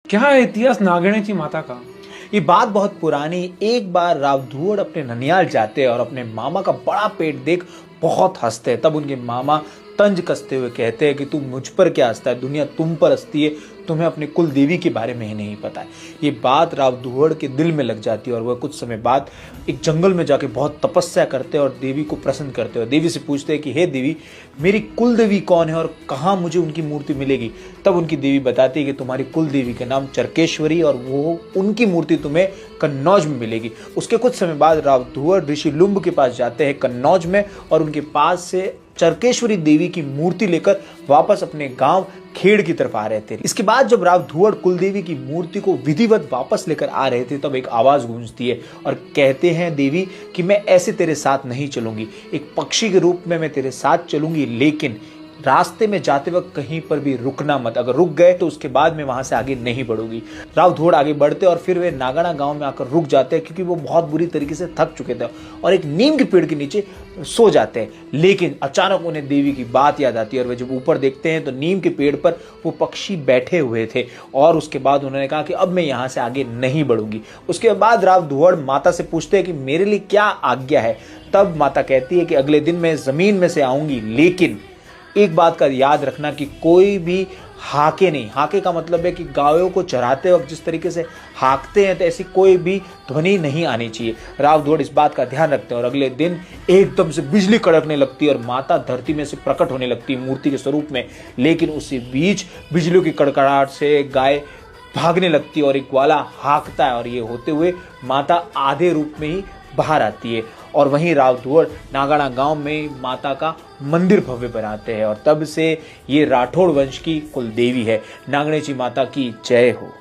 क्या है इतिहास नागणेची माता का? ये बात बहुत पुरानी। एक बार राव धुवड़ अपने ननियाल जाते हैं और अपने मामा का बड़ा पेट देख बहुत हंसते हैं। तब उनके मामा तंज कसते हुए कहते हैं कि तू मुझ पर क्या हंसता है, दुनिया तुम पर हंसती है, तुम्हें अपने कुल देवी के बारे में ही नहीं पता है। ये बात राव धुवड़ के दिल में लग जाती है और वह कुछ समय बाद एक जंगल में जाके बहुत तपस्या करते हैं और देवी को प्रसन्न करते हैं। देवी से पूछते हैं कि हे देवी, मेरी कुल देवी कौन है और कहाँ मुझे उनकी मूर्ति मिलेगी? तब उनकी देवी बताती है कि तुम्हारी कुल देवी का नाम चरकेश्वरी और वो उनकी मूर्ति तुम्हें कन्नौज में मिलेगी। उसके कुछ समय बाद राव धुवड़ ऋषि लुम्ब के पास जाते हैं कन्नौज में और उनके पास से चरकेश्वरी देवी की मूर्ति लेकर वापस अपने गांव खेड़ की तरफ आ रहे थे। इसके बाद जब राव धुवड़ कुलदेवी की मूर्ति को विधिवत वापस लेकर आ रहे थे तब एक आवाज गूंजती है और कहते हैं देवी कि मैं ऐसे तेरे साथ नहीं चलूंगी, एक पक्षी के रूप में मैं तेरे साथ चलूंगी, लेकिन रास्ते में जाते वक्त कहीं पर भी रुकना मत। अगर रुक गए तो उसके बाद मैं वहां से आगे नहीं बढ़ूंगी। राव धुवड़ आगे बढ़ते और फिर वे नागाना गांव में आकर रुक जाते हैं क्योंकि वो बहुत बुरी तरीके से थक चुके थे और एक नीम के पेड़ के नीचे सो जाते हैं। लेकिन अचानक उन्हें देवी की बात याद आती है और वे जब ऊपर देखते हैं तो नीम के पेड़ पर वो पक्षी बैठे हुए थे और उसके बाद उन्होंने कहा कि अब मैं यहाँ से आगे नहीं बढ़ूंगी। उसके बाद राव धुवड़ माता से पूछते हैं कि मेरे लिए क्या आज्ञा है? तब माता कहती है कि अगले दिन मैं जमीन में से आऊंगी, लेकिन एक बात का याद रखना कि कोई भी हाके नहीं। हाके का मतलब है कि गायों को चराते वक्त जिस तरीके से हाकते हैं तो ऐसी कोई भी ध्वनि नहीं आनी चाहिए। राव धुवड़ इस बात का ध्यान रखते हैं और अगले दिन एकदम से बिजली कड़कने लगती है और माता धरती में से प्रकट होने लगती है मूर्ति के स्वरूप में। लेकिन उसी बीच बिजलियों की कड़कड़ाहट से गाय भागने लगती है और एक ग्वाला हाकता है और ये होते हुए माता आधे रूप में ही बाहर आती है। और वहीं राव धुवड़ नागाना गांव में माता का मंदिर भव्य बनाते हैं और तब से ये राठौड़ वंश की कुल देवी है। नागणेची माता की जय हो।